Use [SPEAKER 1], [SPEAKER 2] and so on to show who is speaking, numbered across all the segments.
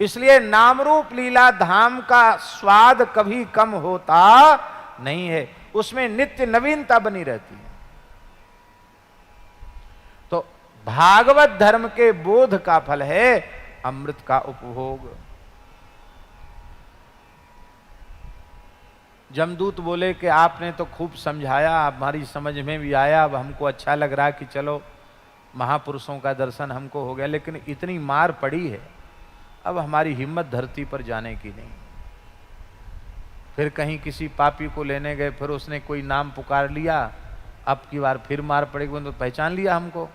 [SPEAKER 1] इसलिए नाम रूप लीला धाम का स्वाद कभी कम होता नहीं है, उसमें नित्य नवीनता बनी रहती है। तो भागवत धर्म के बोध का फल है अमृत का उपभोग। जमदूत बोले कि आपने तो खूब समझाया, हमारी समझ में भी आया, अब हमको अच्छा लग रहा कि चलो महापुरुषों का दर्शन हमको हो गया, लेकिन इतनी मार पड़ी है अब हमारी हिम्मत धरती पर जाने की नहीं। फिर कहीं किसी पापी को लेने गए, फिर उसने कोई नाम पुकार लिया, अब की बार फिर मार पड़ेगी, तो पहचान लिया हमको,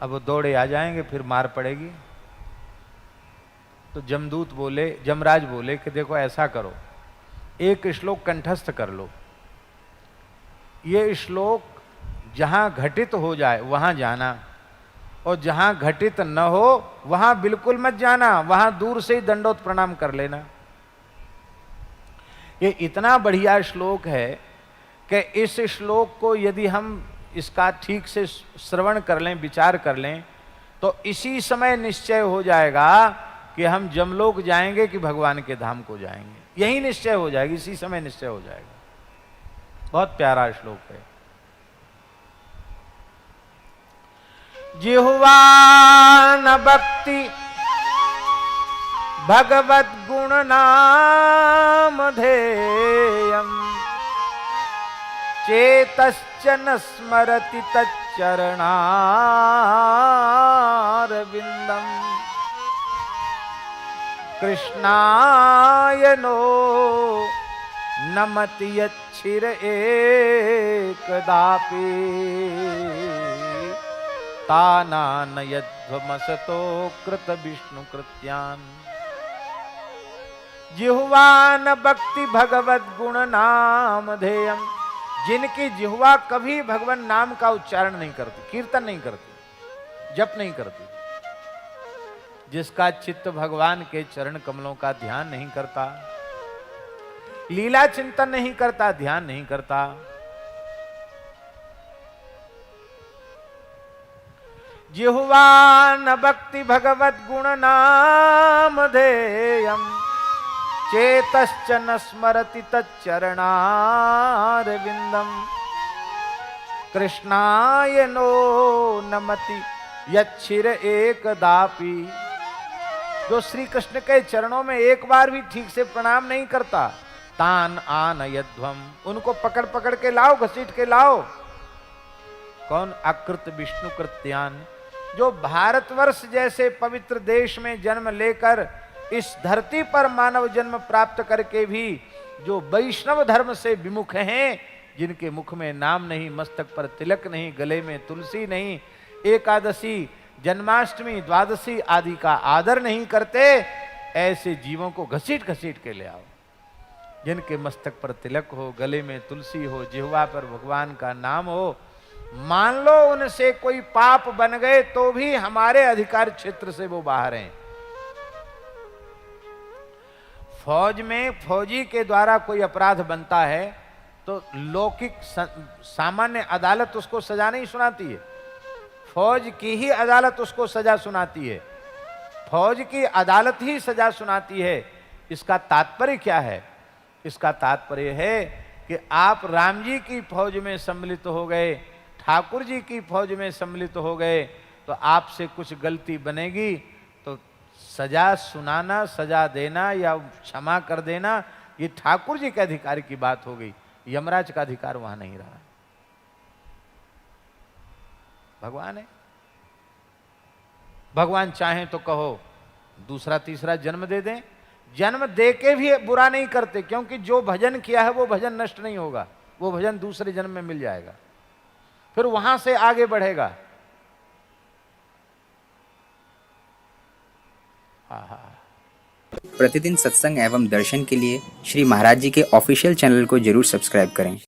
[SPEAKER 1] अब वो दौड़े आ जाएंगे, फिर मार पड़ेगी। तो जमदूत बोले, जमराज बोले कि देखो ऐसा करो, एक श्लोक कंठस्थ कर लो, ये श्लोक जहां घटित हो जाए वहां जाना, और जहां घटित न हो वहां बिल्कुल मत जाना, वहां दूर से ही दंडोत प्रणाम कर लेना। ये इतना बढ़िया श्लोक है कि इस श्लोक को यदि हम इसका ठीक से श्रवण कर लें, विचार कर लें, तो इसी समय निश्चय हो जाएगा कि हम जमलोक जाएंगे कि भगवान के धाम को जाएंगे। यही निश्चय हो जाएगा, इसी समय निश्चय हो जाएगा। बहुत प्यारा श्लोक है। जिह्वा न भक्ति भगवत गुण नाम धेयम्, चेतश्च न स्मरति तच्चरणारविन्दम्, कृष्णाय नो नमति यच्छिर एकदापि, तानान यध्वमसतो कृत विष्णु कृत्यान्। जिह्वा न भक्ति भगवत गुण नाम धेयम्, जिनकी जिह्वा कभी भगवान नाम का उच्चारण नहीं करती, कीर्तन नहीं करती, जप नहीं करती, जिसका चित्त भगवान के चरण कमलों का ध्यान नहीं करता, लीला चिंतन नहीं करता, ध्यान नहीं करता, जिह्वा न भक्ति भगवत गुण नाम धेयम्, चेतश्च न स्मरति तच्चरणारविन्दम्, कृष्णाय नो नमति यच्छिर एकदापि। जो श्री कृष्ण के चरणों में एक बार भी ठीक से प्रणाम नहीं करता, तान आन यध्वम, उनको पकड़ पकड़ के लाओ, घसीट के लाओ। कौन? अकृत विष्णु कृत्यान, जो भारतवर्ष जैसे पवित्र देश में जन्म लेकर इस धरती पर मानव जन्म प्राप्त करके भी जो वैष्णव धर्म से विमुख हैं, जिनके मुख में नाम नहीं, मस्तक पर तिलक नहीं, गले में तुलसी नहीं, एकादशी, जन्माष्टमी, द्वादशी आदि का आदर नहीं करते, ऐसे जीवों को घसीट घसीट के ले आओ। जिनके मस्तक पर तिलक हो, गले में तुलसी हो, जिह्वा पर भगवान का नाम हो, मान लो उनसे कोई पाप बन गए तो भी हमारे अधिकार क्षेत्र से वो बाहर हैं। फौज में फौजी के द्वारा कोई अपराध बनता है तो लौकिक सामान्य अदालत उसको सजा नहीं सुनाती है, फौज की ही अदालत उसको सजा सुनाती है, फौज की अदालत ही सजा सुनाती है। इसका तात्पर्य क्या है? इसका तात्पर्य है कि आप राम जी की फौज में सम्मिलित हो गए, ठाकुर जी की फौज में सम्मिलित हो गए, तो आपसे कुछ गलती बनेगी तो सजा सुनाना, सजा देना या क्षमा कर देना, ये ठाकुर जी के अधिकार की बात हो गई, यमराज का अधिकार वहां नहीं रहा। भगवान है, भगवान चाहें तो कहो दूसरा तीसरा जन्म दे दें, जन्म दे के भी बुरा नहीं करते, क्योंकि जो भजन किया है वो भजन नष्ट नहीं होगा, वो भजन दूसरे जन्म में मिल जाएगा, फिर वहां से आगे बढ़ेगा।
[SPEAKER 2] प्रतिदिन सत्संग एवं दर्शन के लिए श्री महाराज जी के ऑफिशियल चैनल को जरूर सब्सक्राइब करें।